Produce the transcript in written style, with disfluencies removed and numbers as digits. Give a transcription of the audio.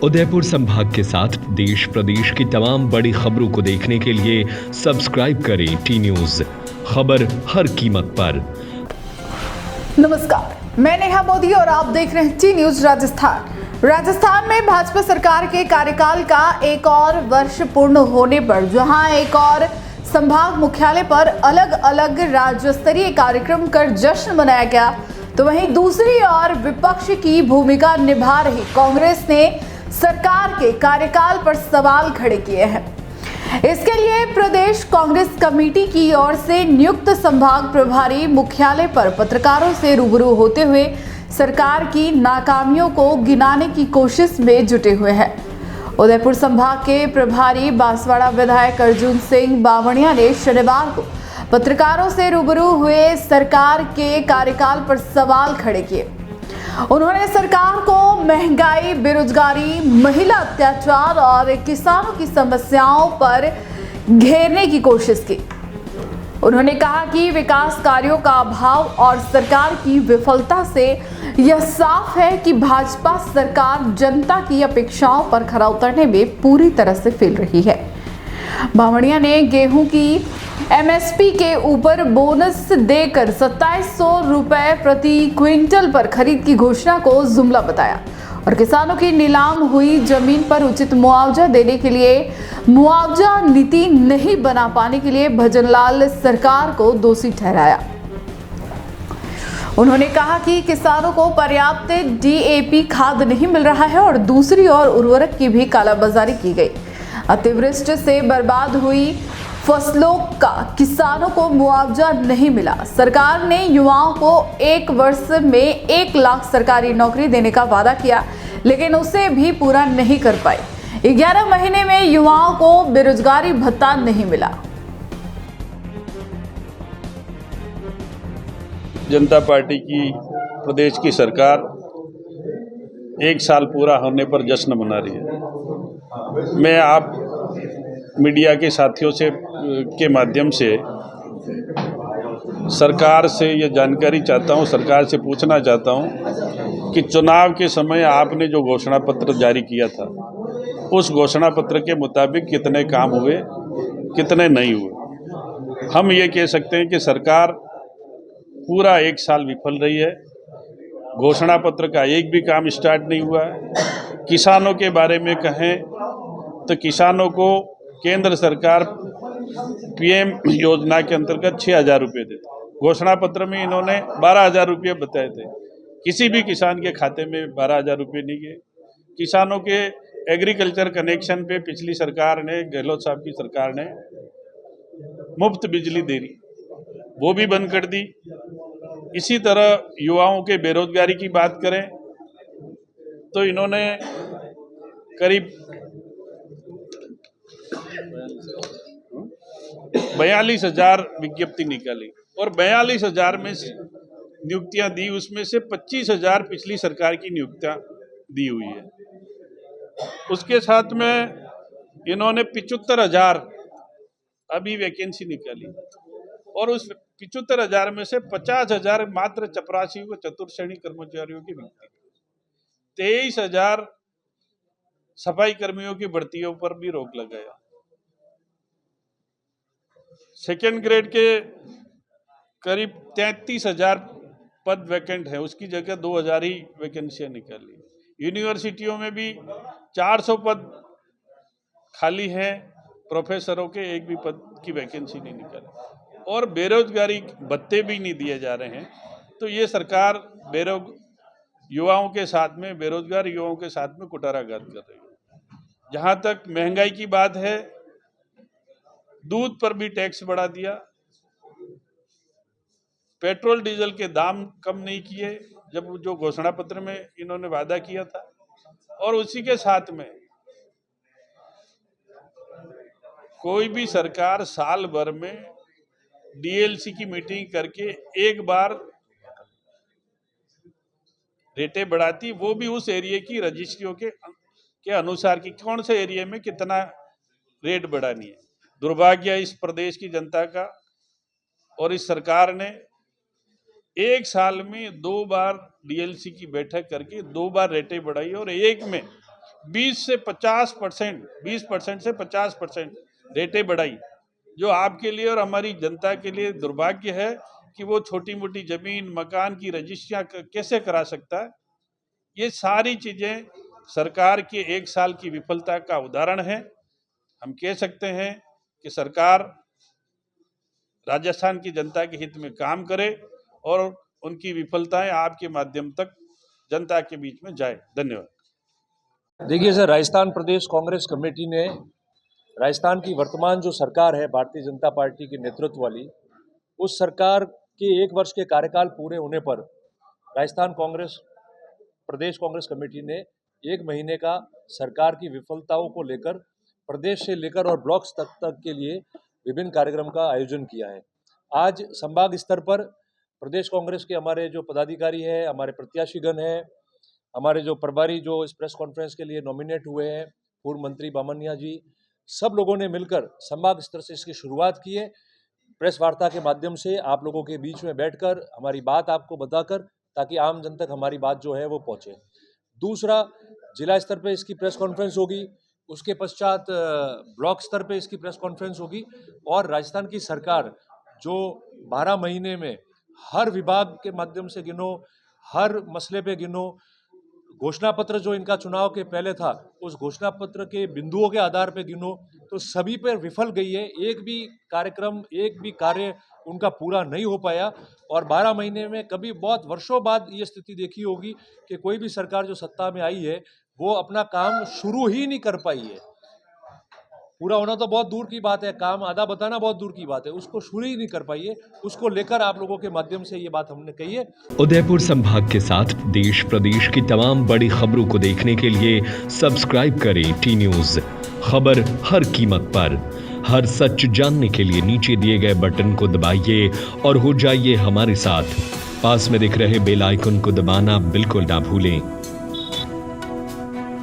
उदयपुर संभाग के साथ देश प्रदेश की तमाम बड़ी खबरों को देखने के लिए सब्सक्राइब करें टी न्यूज, खबर हर कीमत पर। नमस्कार, मैं नेहा मोदी और आप देख रहे हैं टी न्यूज राजस्थान। राजस्थान में भाजपा सरकार के कार्यकाल का एक और वर्ष पूर्ण होने पर जहां एक और संभाग मुख्यालय पर अलग अलग राज्य स्तरीय कार्यक्रम कर जश्न मनाया गया, तो वहीं दूसरी ओर विपक्ष की भूमिका निभा रही कांग्रेस ने सरकार के कार्यकाल पर सवाल खड़े किए हैं। इसके लिए प्रदेश कांग्रेस कमेटी की ओर से नियुक्त संभाग प्रभारी मुख्यालय पर पत्रकारों से रूबरू होते हुए सरकार की नाकामियों को गिनाने की कोशिश में जुटे हुए हैं। उदयपुर संभाग के प्रभारी बांसवाड़ा विधायक अर्जुन सिंह बावणिया ने शनिवार को पत्रकारों से रूबरू हुए सरकार के कार्यकाल पर सवाल खड़े किए। उन्होंने सरकार को महंगाई, बेरोजगारी, महिला अत्याचार और किसानों की समस्याओं पर घेरने की कोशिश की। उन्होंने कहा कि विकास कार्यों का अभाव और सरकार की विफलता से यह साफ है कि भाजपा सरकार जनता की अपेक्षाओं पर खरा उतरने में पूरी तरह से फेल रही है। बावणिया ने गेहूं की एमएसपी के ऊपर बोनस देकर 2700 रुपए प्रति क्विंटल पर खरीद की घोषणा को जुमला बताया और किसानों की नीलाम हुई जमीन पर उचित मुआवजा देने के लिए मुआवजा नीति नहीं बना पाने के लिए भजनलाल सरकार को दोषी ठहराया। उन्होंने कहा कि किसानों को पर्याप्त डीएपी खाद नहीं मिल रहा है और दूसरी ओर उर्वरक की भी कालाबाजारी की गई। अतिवृष्टि से बर्बाद हुई फसलों का किसानों को मुआवजा नहीं मिला। सरकार ने युवाओं को एक वर्ष में 1 लाख सरकारी नौकरी देने का वादा किया, लेकिन उसे भी पूरा नहीं कर पाई। 11 महीने में युवाओं को बेरोजगारी भत्ता नहीं मिला। जनता पार्टी की प्रदेश की सरकार 1 साल पूरा होने पर जश्न मना रही है। मैं आप मीडिया के साथियों से के माध्यम से सरकार से ये जानकारी चाहता हूँ, सरकार से पूछना चाहता हूँ कि चुनाव के समय आपने जो घोषणा पत्र जारी किया था, उस घोषणा पत्र के मुताबिक कितने काम हुए, कितने नहीं हुए। हम ये कह सकते हैं कि सरकार पूरा 1 साल विफल रही है। घोषणा पत्र का एक भी काम स्टार्ट नहीं हुआ है। किसानों के बारे में कहें तो किसानों को केंद्र सरकार पीएम योजना के अंतर्गत 6,000 रुपये देते। घोषणा पत्र में इन्होंने 12,000 रुपये बताए थे। किसी भी किसान के खाते में 12,000 रुपये नहीं गए। किसानों के एग्रीकल्चर कनेक्शन पे पिछली सरकार ने, गहलोत साहब की सरकार ने मुफ्त बिजली दे रही, वो भी बंद कर दी। इसी तरह युवाओं के बेरोजगारी की बात करें तो इन्होंने करीब 42,000 विज्ञप्ति निकाली और 42,000 में नियुक्तियां दी, उसमें से 25,000 पिछली सरकार की नियुक्तियां दी हुई है। उसके साथ में इन्होंने 75,000 अभी वैकेंसी निकाली और उस 75,000 में से 50,000 मात्र चपरासी व चतुर्श्रेणी कर्मचारियों की नियुक्ति, 23,000 सफाई कर्मियों की भर्तियों पर भी रोक लगाया। सेकेंड ग्रेड के करीब 33,000 पद वैकेंट है, उसकी जगह 2,000 ही वैकेंसियां निकाली। यूनिवर्सिटियों में भी 400 पद खाली है, प्रोफेसरों के एक भी पद की वैकेंसी नहीं निकाली और बेरोजगारी भत्ते भी नहीं दिए जा रहे हैं। तो ये सरकार युवाओं के साथ में, बेरोजगार युवाओं के साथ में कुठाराघात कर रही है। जहां तक महंगाई की बात है, दूध पर भी टैक्स बढ़ा दिया, पेट्रोल डीजल के दाम कम नहीं किए जब जो घोषणा पत्र में इन्होंने वादा किया था, और उसी के साथ में कोई भी सरकार साल भर में डीएलसी की मीटिंग करके एक बार रेटें बढ़ाती, वो भी उस एरिया की रजिस्ट्रियों के अनुसार कि कौन से एरिया में कितना रेट बढ़ानी है। दुर्भाग्य इस प्रदेश की जनता का और इस सरकार ने 1 साल में 2 बार डीएलसी की बैठक करके 2 बार रेटें बढ़ाई और एक में 20 से 50%, 20% से 50% रेटें बढ़ाई, जो आपके लिए और हमारी जनता के लिए दुर्भाग्य है कि वो छोटी मोटी जमीन मकान की रजिस्ट्रियां कैसे करा सकता है। ये सारी चीजें सरकार के 1 साल की विफलता का उदाहरण है। हम कह सकते हैं कि सरकार राजस्थान की जनता के हित में काम करे और उनकी विफलताएं आपके माध्यम तक जनता के बीच में जाए। धन्यवाद। देखिए सर, राजस्थान प्रदेश कांग्रेस कमेटी ने राजस्थान की वर्तमान जो सरकार है भारतीय जनता पार्टी के नेतृत्व वाली, उस सरकार के 1 वर्ष के कार्यकाल पूरे होने पर राजस्थान प्रदेश कांग्रेस कमेटी ने 1 महीने का सरकार की विफलताओं को लेकर प्रदेश से लेकर और ब्लॉक स्तर तक के लिए विभिन्न कार्यक्रम का आयोजन किया है। आज संभाग स्तर पर प्रदेश कांग्रेस के हमारे जो पदाधिकारी हैं, हमारे प्रत्याशीगण हैं, हमारे जो प्रभारी जो इस प्रेस कॉन्फ्रेंस के लिए नॉमिनेट हुए हैं, पूर्व मंत्री बामनिया जी, सब लोगों ने मिलकर संभाग स्तर से इसकी शुरुआत की है। प्रेस वार्ता के माध्यम से आप लोगों के बीच में बैठकर हमारी बात आपको बताकर, ताकि आम जन तक हमारी बात जो है वो पहुंचे। दूसरा, जिला स्तर पे इसकी प्रेस कॉन्फ्रेंस होगी, उसके पश्चात ब्लॉक स्तर पे इसकी प्रेस कॉन्फ्रेंस होगी और राजस्थान की सरकार जो 12 महीने में हर विभाग के माध्यम से गिनो, हर मसले पे गिनो, घोषणा पत्र जो इनका चुनाव के पहले था उस घोषणा पत्र के बिंदुओं के आधार पे गिनो तो सभी पर विफल गई है। एक भी कार्यक्रम, एक भी कार्य उनका पूरा नहीं हो पाया और 12 महीने में कभी बहुत वर्षों बाद ये स्थिति देखी होगी कि कोई भी सरकार जो सत्ता में आई है वो अपना काम शुरू ही नहीं कर पाई है। पूरा होना तो बहुत दूर की बात है, काम आधा बताना बहुत दूर की बात है, उसको शुरू ही नहीं कर पाई है। उसको लेकर आप लोगों के माध्यम से ये बात हमने कही है। उदयपुर संभाग के साथ देश प्रदेश की तमाम बड़ी खबरों को देखने के लिए सब्सक्राइब करें टी न्यूज। खबर हर कीमत पर, हर सच जानने के लिए नीचे दिए गए बटन को दबाइए और हो जाइए हमारे साथ। पास में दिख रहे बेल आइकन को दबाना बिल्कुल ना भूलें।